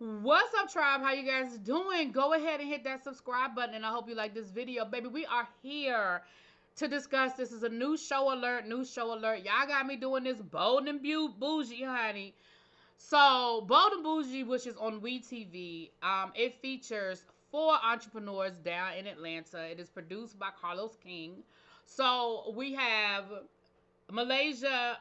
What's up, tribe? How you guys doing? Go ahead and hit that subscribe button, and I hope you like this video, baby. We are here to discuss. This is a new show alert. New show alert. Y'all got me doing this bold and bougie, honey. So, Bold and Bougie, which is on WeTV, it features four entrepreneurs down in Atlanta. It is produced by Carlos King. So we have Malaysia,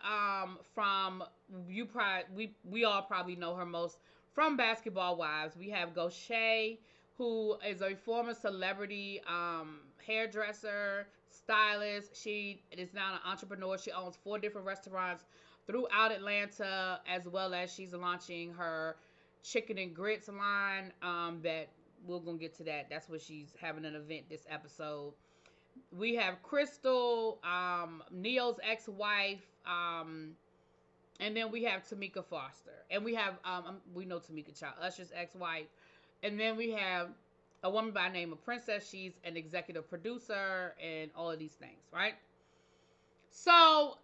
from you probably we all probably know her most from Basketball Wives. We have Goshay, who is a former celebrity hairdresser, stylist. She is now an entrepreneur. She owns four different restaurants throughout Atlanta, as well as she's launching her chicken and grits line. That we're gonna get to that. That's what she's having an event this episode. We have Crystal, Neo's ex-wife, and then we have Tamika Foster, and we have we know Tamika Child, Usher's ex-wife, and then we have a woman by the name of Princess. She's an executive producer and all of these things, right? So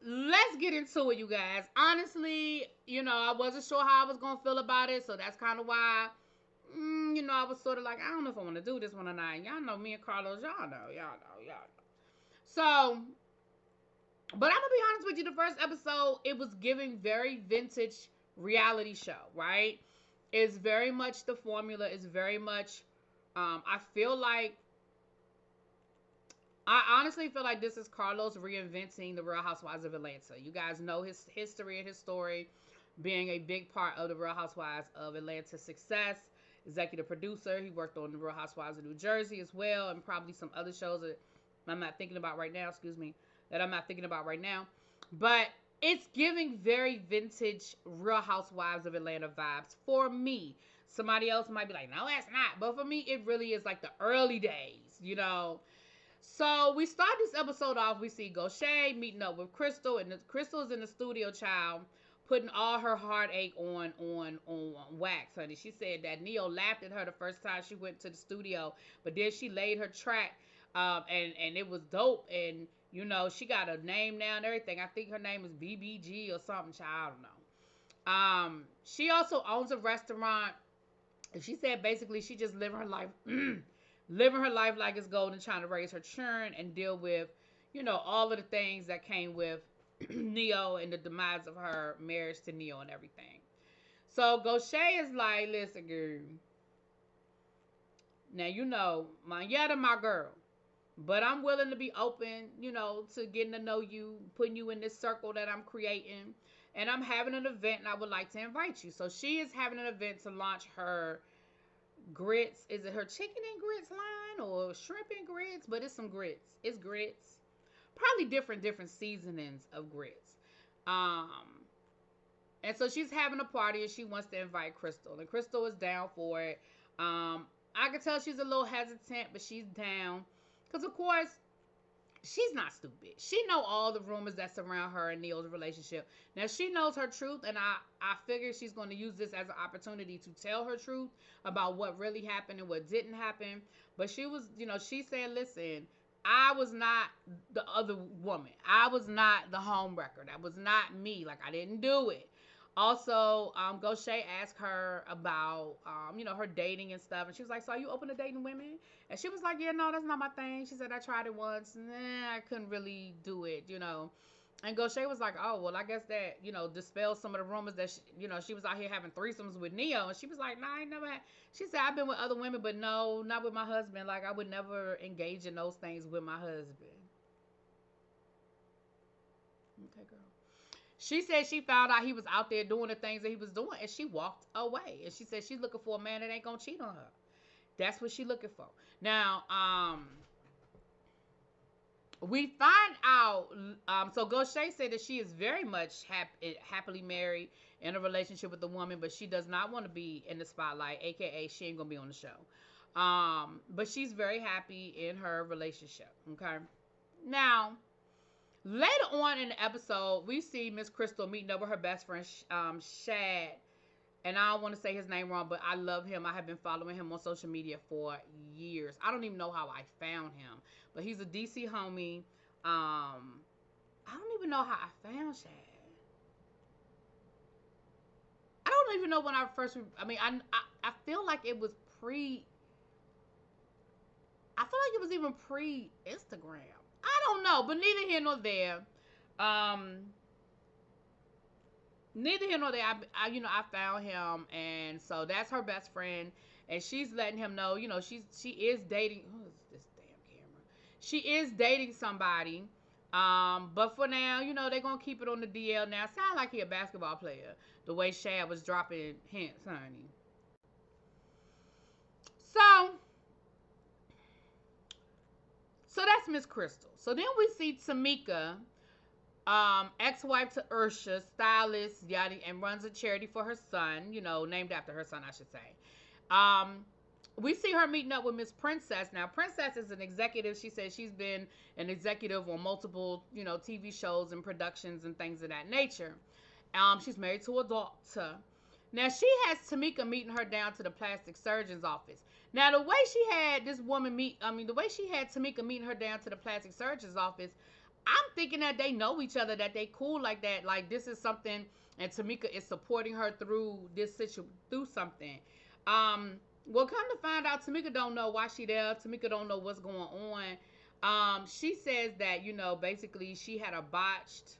let's get into it, you guys. Honestly, I wasn't sure how I was gonna feel about it, so that's kind of why. I was sort of like, I don't know if I want to do this one or not. Y'all know me and Carlos, y'all know. So, but I'm gonna be honest with you. The first episode, it was giving very vintage reality show, right? It's very much the formula. It's very much. I feel like. I honestly feel like this is Carlos reinventing the Real Housewives of Atlanta. You guys know his history and his story, being a big part of the Real Housewives of Atlanta's success. Executive producer. He worked on the Real Housewives of New Jersey as well, and probably some other shows that I'm not thinking about right now. Excuse me, that I'm not thinking about right now. But it's giving very vintage Real Housewives of Atlanta vibes for me. Somebody else might be like, no, that's not. But for me, it really is like the early days. So we start this episode off. We see Goshay meeting up with Crystal, and Crystal is in the studio, child, putting all her heartache on wax, honey. She said that Neo laughed at her the first time she went to the studio, but then she laid her track, and it was dope. And she got a name now and everything. I think her name is BBG or something. Child, I don't know. She also owns a restaurant, and she said basically she just living her life, living her life like it's golden, trying to raise her children and deal with, all of the things that came with Neo and the demise of her marriage to Neo and everything. So Goshay is like, listen, girl. Now Yetta my girl, but I'm willing to be open, to getting to know you, putting you in this circle that I'm creating, and I'm having an event, and I would like to invite you. So she is having an event to launch her grits. Is it her chicken and grits line or shrimp and grits? But it's some grits. It's grits. Probably different seasonings of grits. Um, and so she's having a party and she wants to invite Crystal. And Crystal is down for it. I can tell she's a little hesitant, but she's down. Because, of course, she's not stupid. She know all the rumors that surround her and Neil's relationship. Now, she knows her truth, and I figure she's going to use this as an opportunity to tell her truth about what really happened and what didn't happen. But she was, she said, listen, I was not the other woman. I was not the homewrecker. That was not me. Like, I didn't do it. Also, Goshay asked her about, her dating and stuff. And she was like, so are you open to dating women? And she was like, yeah, no, that's not my thing. She said, I tried it once. Nah, I couldn't really do it. And Goshay was like, oh, well, I guess that, dispels some of the rumors that, she was out here having threesomes with Neo. And she was like, nah, I ain't never had. She said, I've been with other women, but no, not with my husband. Like, I would never engage in those things with my husband. Okay, girl. She said she found out he was out there doing the things that he was doing, and she walked away. And she said she's looking for a man that ain't gonna cheat on her. That's what she's looking for. Now, we find out. So Goshay said that she is very much happily married in a relationship with a woman, but she does not want to be in the spotlight. AKA, she ain't gonna be on the show. But she's very happy in her relationship. Okay. Now, later on in the episode, we see Miss Crystal meeting up with her best friend, Shad. And I don't want to say his name wrong, but I love him. I have been following him on social media for years. I don't even know how I found him. But he's a DC homie. I don't even know how I found Shad. I don't even know when I first. I mean, I feel like it was pre. I feel like it was even pre Instagram. I don't know, but neither here nor there. Um, neither here nor there. I found him, and so that's her best friend, and she's letting him know, she is dating. Who is this damn camera? She is dating somebody. But for now, they're gonna keep it on the DL. Now, sound like he a basketball player. The way Shad was dropping hints, honey. So, so that's Miss Crystal. So then we see Tamika, ex-wife to Ursha, stylist, yada, and runs a charity for her son, named after her son, I should say. We see her meeting up with Miss Princess. Now, Princess is an executive. She says she's been an executive on multiple, TV shows and productions and things of that nature. She's married to a daughter. Now, she has Tamika meeting her down to the plastic surgeon's office. Now, the way she had Tamika meeting her down to the plastic surgeon's office, I'm thinking that they know each other, that they cool like that. Like, this is something, and Tamika is supporting her through through something. Well, come to find out, Tamika don't know why she there. Tamika don't know what's going on. She says that, basically she had a botched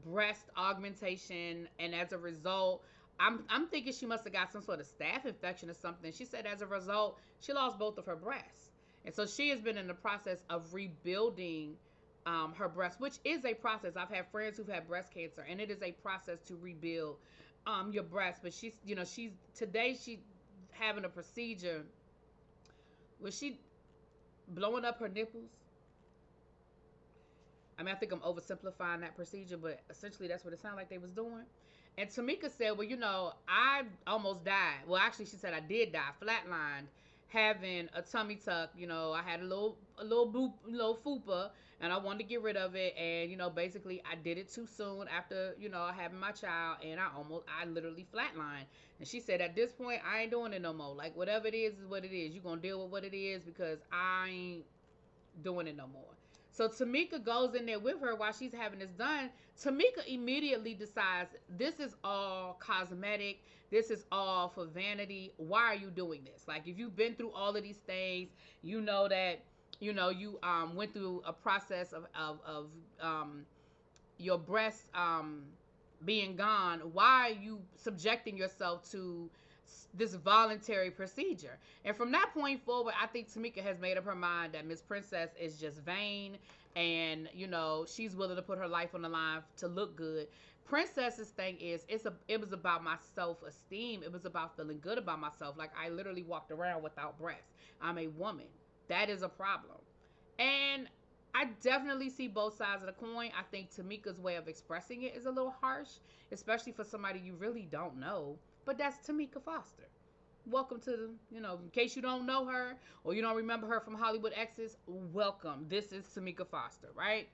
breast augmentation, and as a result, I'm thinking she must have got some sort of staph infection or something. She said as a result, she lost both of her breasts. And so she has been in the process of rebuilding her breast, which is a process. I've had friends who've had breast cancer, and it is a process to rebuild your breast. But she's having a procedure where she blowing up her nipples. I mean, I think I'm oversimplifying that procedure, but essentially that's what it sounded like they was doing. And Tamika said, well, I almost died. Well, actually, she said I did die, flatlined, having a tummy tuck. I had a little fupa, and I wanted to get rid of it. And, basically, I did it too soon after, having my child, and I literally flatlined. And she said, at this point, I ain't doing it no more. Like, whatever it is what it is. You're going to deal with what it is, because I ain't doing it no more. So Tamika goes in there with her while she's having this done. Tamika immediately decides, this is all cosmetic. This is all for vanity. Why are you doing this? Like, if you've been through all of these things, you know that, you went through a process of your breasts being gone. Why are you subjecting yourself to this voluntary procedure? And from that point forward, I think Tamika has made up her mind that Miss Princess is just vain, and she's willing to put her life on the line to look good. Princess's thing is, it was about my self-esteem. It was about feeling good about myself. Like, I literally walked around without breasts. I'm a woman. That is a problem. And I definitely see both sides of the coin. I think Tamika's way of expressing it is a little harsh, especially for somebody you really don't know. But that's Tamika Foster. Welcome to the, in case you don't know her or you don't remember her from Hollywood Exes, welcome. This is Tamika Foster, right?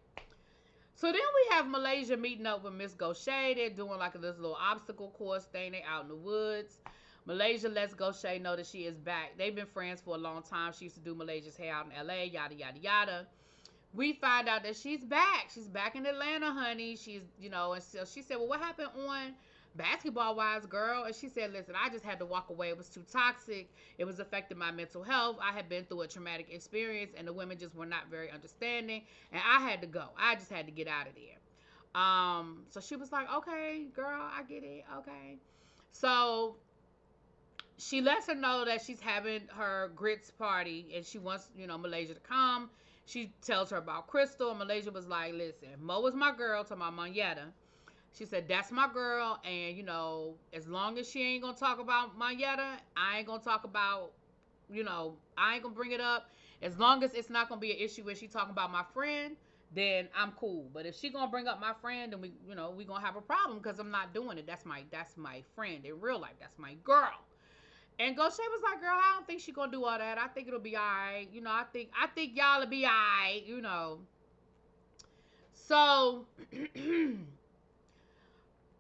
So then we have Malaysia meeting up with Miss Gaucher. They're doing like this little obstacle course thing. They out in the woods. Malaysia lets Gaucher know that she is back. They've been friends for a long time. She used to do Malaysia's hair out in LA, yada, yada, yada. We find out that she's back. She's back in Atlanta, honey. She's, and so she said, well, what happened on Basketball Wives, girl? And she said, listen, I just had to walk away. It was too toxic. It was affecting my mental health. I had been through a traumatic experience, and the women just were not very understanding. And I had to go. I just had to get out of there. So she was like, okay, girl, I get it. Okay. So she lets her know that she's having her grits party, and she wants, Malaysia to come. She tells her about Crystal, and Malaysia was like, listen, Mo is my girl, to my Monyetta. She said, that's my girl, and, as long as she ain't going to talk about Monyetta, I ain't going to talk about, I ain't going to bring it up. As long as it's not going to be an issue when she talking about my friend, then I'm cool. But if she going to bring up my friend, then we going to have a problem, because I'm not doing it. That's my friend in real life. That's my girl. And Gaucher was like, girl, I don't think she gonna do all that. I think it'll be all right. I think y'all will be all right, So,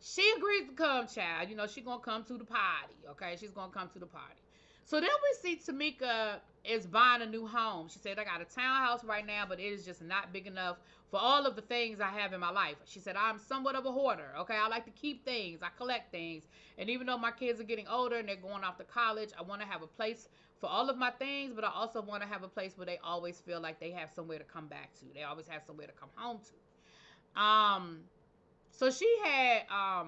she agrees to come, child. She gonna come to the party, okay? She's gonna come to the party. So then we see Tamika is buying a new home. She said, I got a townhouse right now, but it is just not big enough for all of the things I have in my life. She said, I'm somewhat of a hoarder. Okay, I like to keep things, I collect things. And even though my kids are getting older and they're going off to college, I want to have a place for all of my things, but I also want to have a place where they always feel like they have somewhere to come back to. They always have somewhere to come home to. So she had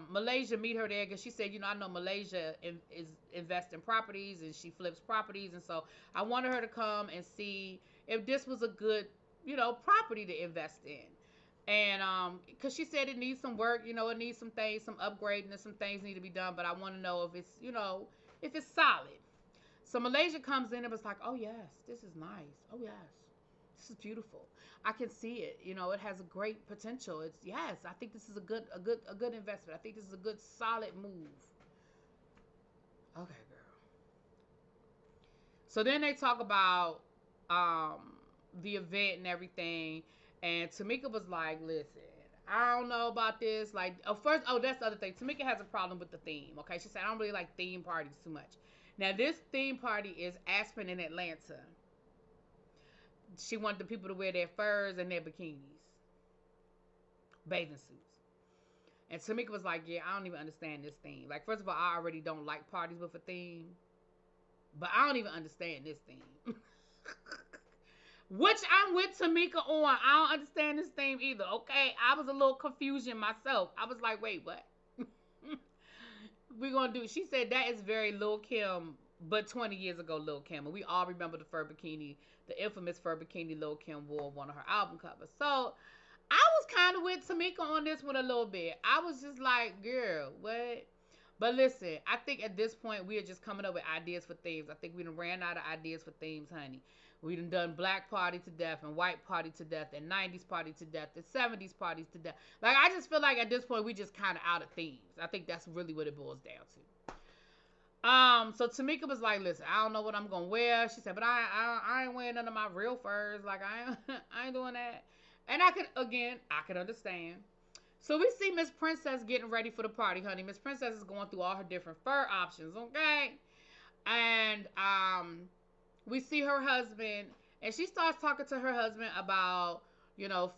Malaysia meet her there because she said, I know Malaysia is invest in properties and she flips properties, and so I wanted her to come and see if this was a good, property to invest in. And because she said it needs some work, it needs some things, some upgrading, and some things need to be done. But I want to know if it's, if it's solid. So Malaysia comes in and was like, oh yes, this is nice. Oh yes, this is beautiful. I can see it. It has a great potential. It's yes. I think this is a good investment. I think this is a good solid move. Okay, girl. So then they talk about the event and everything, and Tamika was like, "Listen, I don't know about this. Like, that's the other thing. Tamika has a problem with the theme. Okay, she said I don't really like theme parties too much. Now this theme party is Aspen in Atlanta. She wanted the people to wear their furs and their bikinis, bathing suits. And Tamika was like, yeah, I don't even understand this theme. Like, first of all, I already don't like parties with a theme. But I don't even understand this theme. Which I'm with Tamika on. I don't understand this theme either, okay? I was a little confusion myself. I was like, wait, what? We're going to do. She said that is very Lil' Kim, but 20 years ago, Lil' Kim. And we all remember the fur bikini, the infamous fur bikini Lil' Kim wore on one of her album covers. So I was kind of with Tamika on this one a little bit. I was just like, girl, what? But listen, I think at this point, we are just coming up with ideas for themes. I think we done ran out of ideas for themes, honey. We done black party to death and white party to death and 90s party to death and 70s parties to death. Like, I just feel like at this point, we just kind of out of themes. I think that's really what it boils down to. So Tamika was like, listen, I don't know what I'm going to wear. She said, but I ain't wearing none of my real furs. Like, I ain't doing that. And I can understand. So we see Miss Princess getting ready for the party, honey. Miss Princess is going through all her different fur options, okay? And we see her husband, and she starts talking to her husband about,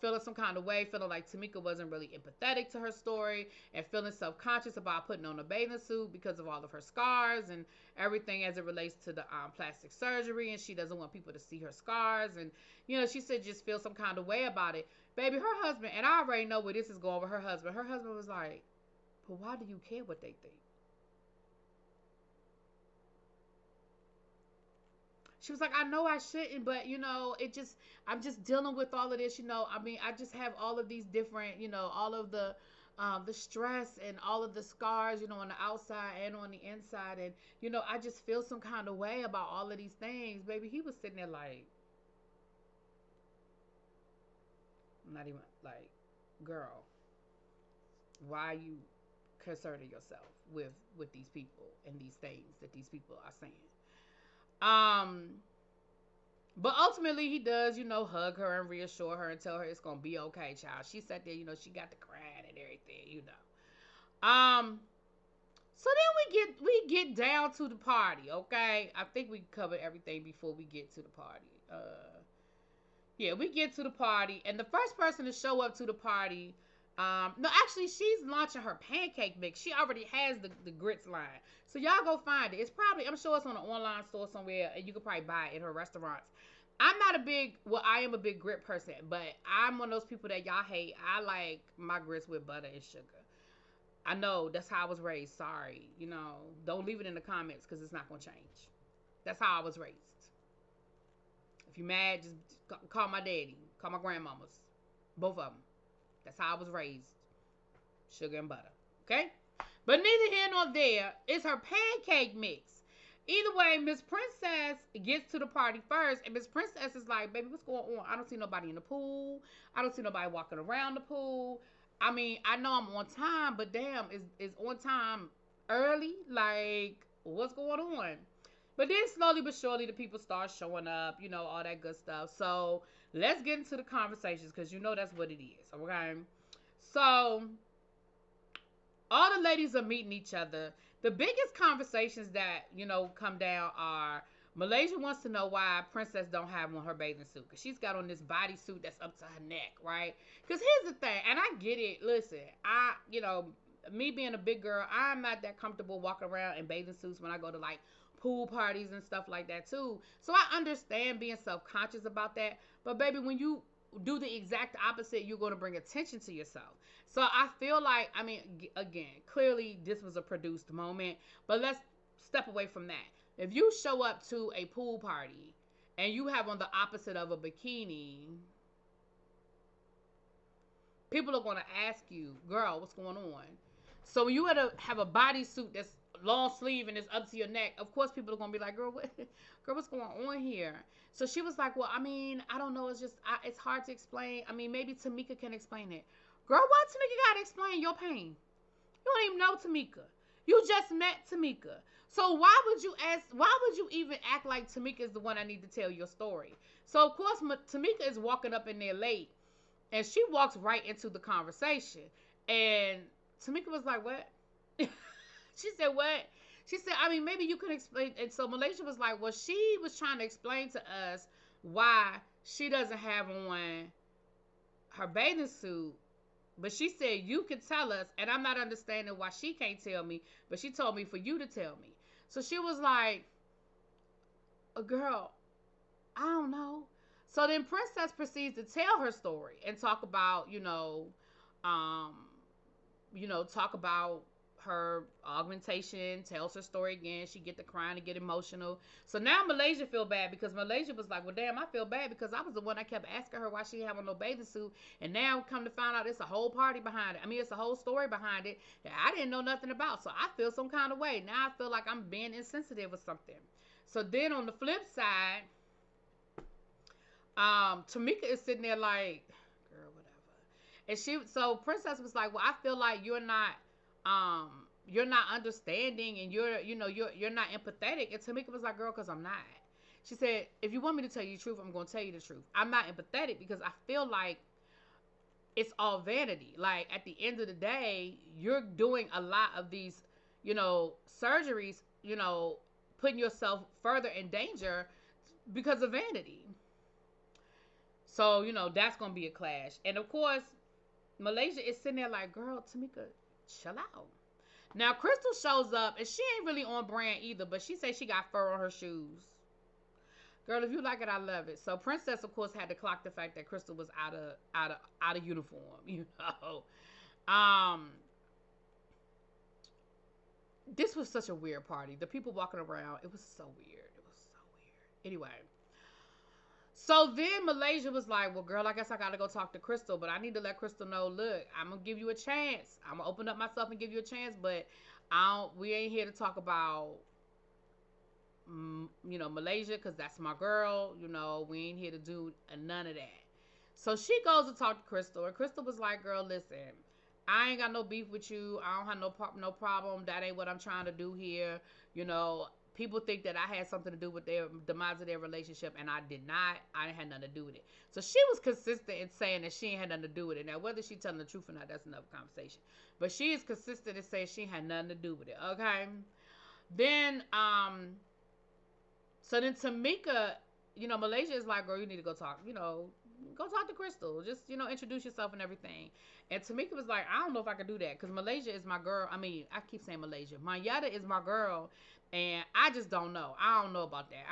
feeling some kind of way, feeling like Tamika wasn't really empathetic to her story, and feeling self-conscious about putting on a bathing suit because of all of her scars and everything as it relates to the plastic surgery, and she doesn't want people to see her scars, and, she said just feel some kind of way about it. Baby, her husband, and I already know where this is going with her husband. Her husband was like, but why do you care what they think? She was like, I know I shouldn't, but I'm just dealing with all of this, I mean, I just have all of these different, all of the stress and all of the scars, on the outside and on the inside. And, I just feel some kind of way about all of these things. Baby, he was sitting there like, not even like, girl, why are you concerning yourself with these people and these things that these people are saying? But ultimately he does, hug her and reassure her and tell her it's gonna be okay, child. She sat there, she got the crying and everything. So then we get down to the party, okay? I think we covered everything before we get to the party. Yeah, we get to the party, and the first person to show up to the party, no, actually, she's launching her pancake mix. She already has the grits line. So y'all go find it. I'm sure it's on an online store somewhere, and you can probably buy it in her restaurants. I am a big grit person, but I'm one of those people that y'all hate. I like my grits with butter and sugar. I know, that's how I was raised. Sorry. Don't leave it in the comments because it's not going to change. That's how I was raised. If you're mad, just call my daddy. Call my grandmamas. Both of them. That's how I was raised. Sugar and butter. Okay? But neither here nor there. It's her pancake mix. Either way, Miss Princess gets to the party first. And Miss Princess is like, baby, what's going on? I don't see nobody in the pool. I don't see nobody walking around the pool. I mean, I know I'm on time, but damn, is on time early? Like, what's going on? But then slowly but surely the people start showing up, all that good stuff. So let's get into the conversations because that's what it is, okay? So All the ladies are meeting each other. The biggest conversations that, come down are Malaysia wants to know why Princess don't have on her bathing suit. Because she's got on this bodysuit that's up to her neck, right? Because here's the thing, and I get it. Listen, me being a big girl, I'm not that comfortable walking around in bathing suits when I go to like pool parties and stuff like that too. So I understand being self-conscious about that. But baby, when you do the exact opposite, you're going to bring attention to yourself. So I feel like, I mean, again, clearly this was a produced moment, but let's step away from that. If you show up to a pool party and you have on the opposite of a bikini, people are going to ask you, girl, what's going on? So when you have a bodysuit that's long sleeve and it's up to your neck, of course people are going to be like, girl, what's going on here? So she was like, well, I mean, I don't know. It's just, it's hard to explain. I mean, maybe Tamika can explain it. Girl, why Tamika got to explain your pain? You don't even know Tamika. You just met Tamika. So why would you even act like Tamika is the one I need to tell your story? So of course, Tamika is walking up in there late, and she walks right into the conversation. And Tamika was like, what? She said, what? She said, I mean, maybe you could explain. And so Malaysia was like, well, she was trying to explain to us why she doesn't have on her bathing suit. But she said, you could tell us. And I'm not understanding why she can't tell me. But she told me for you to tell me. So she was like, girl, I don't know. So then Princess proceeds to tell her story and talk about, talk about her augmentation, tells her story again. She get to crying and get emotional. So now Malaysia feel bad because Malaysia was like, well, damn, I feel bad because I was the one that kept asking her why she had on no bathing suit. And now come to find out it's a whole party behind it. I mean, it's a whole story behind it that I didn't know nothing about. So I feel some kind of way. Now I feel like I'm being insensitive or something. So then on the flip side, Tamika is sitting there like, girl, whatever. And so Princess was like, well, I feel like you're not understanding and you're not empathetic. And Tamika was like, girl, because I'm not. She said, if you want me to tell you the truth, I'm going to tell you the truth. I'm not empathetic because I feel like it's all vanity. Like at the end of the day, you're doing a lot of these, surgeries, putting yourself further in danger because of vanity. So, that's going to be a clash. And of course, Malaysia is sitting there like, girl, Tamika, chill out. Now, Crystal shows up, and she ain't really on brand either, but she said she got fur on her shoes. Girl, if you like it, I love it. So, Princess, of course, had to clock the fact that Crystal was out of uniform, This was such a weird party. The people walking around, it was so weird. It was so weird. Anyway. So then Malaysia was like, well, girl, I guess I got to go talk to Crystal, but I need to let Crystal know, look, I'm going to give you a chance. I'm going to open up myself and give you a chance, but we ain't here to talk about, Malaysia, because that's my girl. We ain't here to do none of that. So she goes to talk to Crystal, and Crystal was like, girl, listen, I ain't got no beef with you. I don't have no problem. That ain't what I'm trying to do here. People think that I had something to do with their demise of their relationship, and I did not. I didn't have nothing to do with it. So she was consistent in saying that she ain't had nothing to do with it. Now, whether she's telling the truth or not, that's another conversation. But she is consistent in saying she had nothing to do with it. Okay. Then, so then Tamika, Malaysia is like, girl, you need to go talk. Go talk to Crystal. Just, introduce yourself and everything. And Tamika was like, I don't know if I can do that because Malaysia is my girl. I mean, I keep saying Malaysia. Mayetta is my girl. And I just don't know. I don't know about that.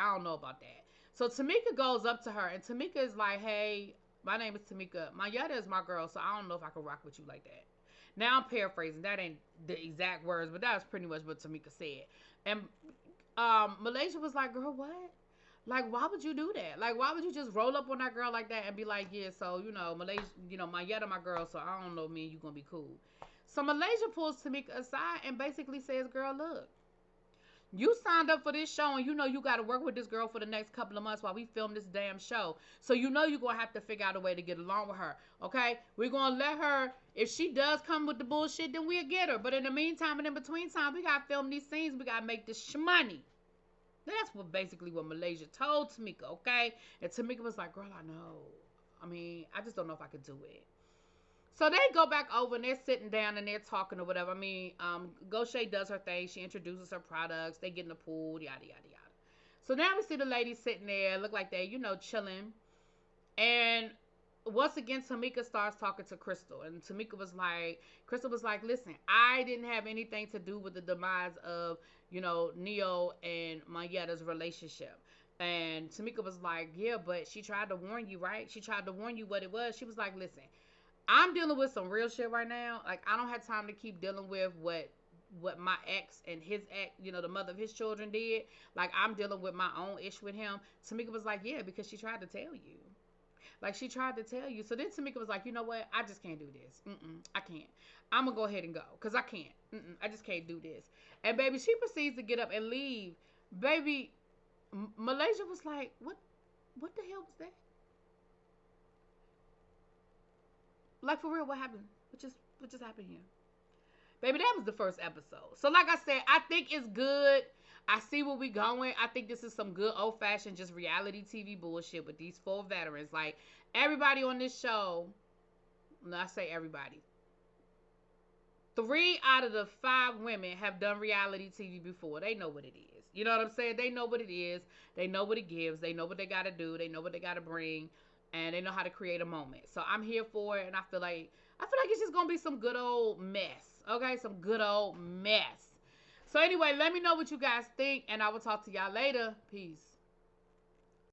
So Tamika goes up to her, and Tamika is like, hey, my name is Tamika. Mayetta is my girl, so I don't know if I can rock with you like that. Now I'm paraphrasing. That ain't the exact words, but that was pretty much what Tamika said. And Malaysia was like, girl, what? Like, why would you do that? Like, why would you just roll up on that girl like that and be like, yeah, so, Malaysia, Mayetta my girl, so I don't know, me and you gonna be cool. So Malaysia pulls Tamika aside and basically says, girl, look. You signed up for this show, and you got to work with this girl for the next couple of months while we film this damn show. So you're going to have to figure out a way to get along with her, okay? We're going to let her, if she does come with the bullshit, then we'll get her. But in the meantime and in between time, we got to film these scenes. We got to make this shmoney. That's basically what Malaysia told Tamika, okay? And Tamika was like, girl, I know. I mean, I just don't know if I could do it. So they go back over and they're sitting down and they're talking or whatever. I mean, Goshay does her thing. She introduces her products. They get in the pool, yada, yada, yada. So now we see the ladies sitting there, look like they, chilling. And once again, Tamika starts talking to Crystal. And Crystal was like, listen, I didn't have anything to do with the demise of, Neo and Mayetta's relationship. And Tamika was like, yeah, but she tried to warn you, right? She tried to warn you what it was. She was like, listen, I'm dealing with some real shit right now. Like, I don't have time to keep dealing with what my ex and his ex, the mother of his children did. Like, I'm dealing with my own issue with him. Tamika was like, yeah, because she tried to tell you. Like, she tried to tell you. So then Tamika was like, you know what? I just can't do this. I can't. I'm going to go ahead and go because I can't. I just can't do this. And, baby, she proceeds to get up and leave. Baby, Malaysia was like, what the hell was that? Like, for real, what happened? What just happened here? Baby, that was the first episode. So, like I said, I think it's good. I see where we going. I think this is some good old-fashioned just reality TV bullshit with these 4 veterans. Like, everybody on this show, no, I say everybody. 3 out of the 5 women have done reality TV before. They know what it is. You know what I'm saying? They know what it is. They know what it gives. They know what they got to do. They know what they got to bring. And they know how to create a moment. So I'm here for it. And I feel like it's just going to be some good old mess. Okay? Some good old mess. So anyway, let me know what you guys think. And I will talk to y'all later. Peace.